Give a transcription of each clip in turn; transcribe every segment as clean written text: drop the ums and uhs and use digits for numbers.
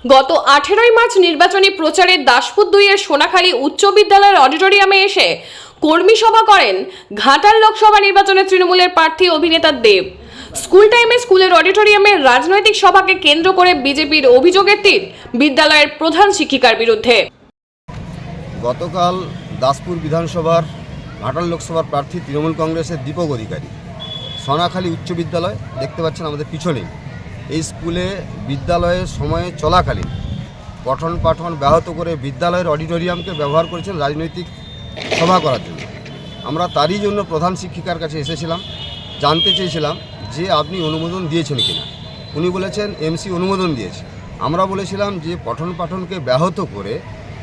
গত 18 মার্চ নির্বাচনী প্রচারে দাসপুর 2 এর সোনাখালী উচ্চ বিদ্যালয়ের অডিটোরিয়ামে এসে কর্মী সভা করেন ঘাটাল লোকসভা নির্বাচনে তৃণমূলের প্রার্থী অভিনেতা দেব। স্কুল টাইমে স্কুলের অডিটোরিয়ামে রাজনৈতিক সভাকে কেন্দ্র করে বিজেপির অভিযোগের তীর বিদ্যালয়ের প্রধান শিক্ষিকার বিরুদ্ধে। গতকাল দাসপুর বিধানসভার ঘাটাল লোকসভার প্রার্থী তৃণমূল কংগ্রেসের দীপক অধিকারী সোনাখালী উচ্চ বিদ্যালয় দেখতে পাচ্ছেন আমাদের পিছনেই, এই স্কুলে বিদ্যালয়ের সময়ে চলাকালীন পঠন পাঠন ব্যাহত করে বিদ্যালয়ের অডিটোরিয়ামকে ব্যবহার করেছেন রাজনৈতিক সভা করার জন্য। আমরা তারই জন্য প্রধান শিক্ষিকার কাছে এসেছিলাম, জানতে চেয়েছিলাম যে আপনি অনুমোদন দিয়েছেন কিনা। উনি বলেছেন এমসি অনুমোদন দিয়েছে। আমরা বলেছিলাম যে পঠন পাঠনকে ব্যাহত করে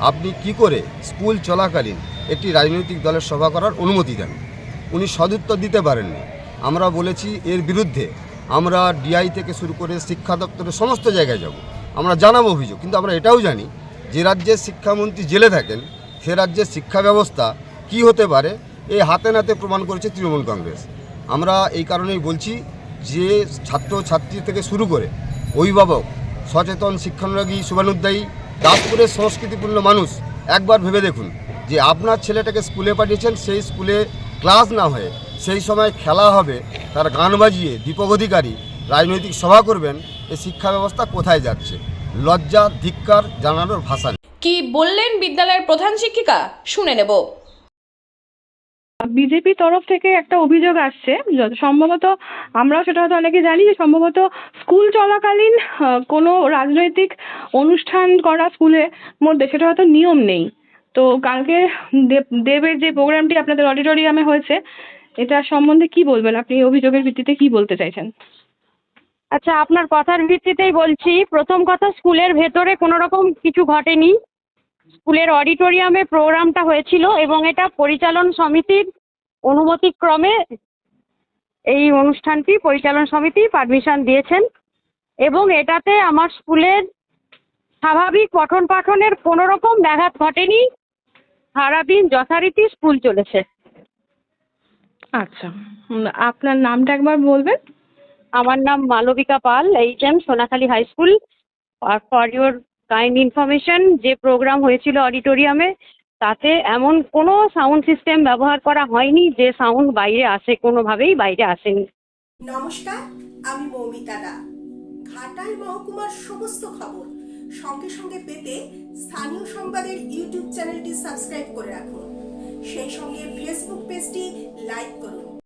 আপনি কি করে স্কুল চলাকালীন একটি রাজনৈতিক দলের সভা করার অনুমতি দেন। উনি সদুত্তর দিতে পারেননি। আমরা বলেছি এর বিরুদ্ধে আমরা ডিআই থেকে শুরু করে শিক্ষা দপ্তরের সমস্ত জায়গায় যাব, আমরা জানাবো অভিযোগ। কিন্তু আমরা এটাও জানি যে রাজ্যের শিক্ষামন্ত্রী জেলে থাকেন, সে রাজ্যের শিক্ষা ব্যবস্থা কি হতে পারে এই হাতে নাতে প্রমাণ করেছে তৃণমূল কংগ্রেস। আমরা এই কারণেই বলছি যে ছাত্র ছাত্রী থেকে শুরু করে অভিভাবক, সচেতন শিক্ষানুরাগী, শুভানুধ্যায়ী, দাসপুরের সংস্কৃতিপূর্ণ মানুষ একবার ভেবে দেখুন যে আপনার ছেলেটাকে স্কুলে পাঠিয়েছেন, সেই স্কুলে ক্লাস না হয়ে সেই সময় খেলা হবে, তার গান বাজিয়ে দীপক অধিকারী রাজনৈতিক সভা করবেন, এই শিক্ষা ব্যবস্থা কোথায় যাচ্ছে? লজ্জা, ধিক্কার জানানোর ভাষা নেই। কি বললেন বিদ্যালয়ের প্রধান শিক্ষিকা শুনে নেব। বিজেপি তরফ থেকে একটা অভিযোগ আসছে, সম্ভবত আমরাও সেটা হয়তো অনেকে জানি যে সম্ভবত স্কুল চলাকালীন কোনো রাজনৈতিক অনুষ্ঠান করা স্কুলের মধ্যে সেটা হয়তো নিয়ম নেই। তো কালকে দেবের যে প্রোগ্রামটি আপনাদের অডিটোরিয়ামে হয়েছে, এটা সম্বন্ধে কি বলবেন? আপনি এই অভিযোগের ভিত্তিতে কি বলতে চাইছেন? আচ্ছা, আপনার কথার ভিত্তিতেই বলছি। প্রথম কথা, স্কুলের ভেতরে কোনো রকম কিছু ঘটেনি। স্কুলের অডিটোরিয়ামে প্রোগ্রামটা হয়েছিল এবং এটা পরিচালন সমিতির অনুমতিক্রমে এই অনুষ্ঠানটি পরিচালন সমিতি পারমিশন দিয়েছেন এবং এটাতে আমার স্কুলের স্বাভাবিক পঠন পাঠনের কোনো রকম ব্যাঘাত ঘটেনি। সারাদিন যথারীতি স্কুল চলেছে। আচ্ছা, আপনার নামটা একবার বলবেন? আমার নাম Malabika Pal, HM Sonakhali high school. আর ফর ইউর কাইন্ড ইনফরমেশন, যে প্রোগ্রাম হয়েছিল অডিটোরিয়ামে তাতে এমন কোনো সাউন্ড সিস্টেম ব্যবহার করা হয়নি যে সাউন্ড বাইরে আসে, কোনোভাবেই বাইরে আসেনি। নমস্কার, আমি মৌমিতা দা। ঘাটাল মহকুমার সমস্ত খবর সঙ্গে সঙ্গে পেতে স্থানীয় সংবাদের ইউটিউব চ্যানেলটি সাবস্ক্রাইব করে রাখুন। সেই সঙ্গে ফেসবুক পেজটি লাইক করুন।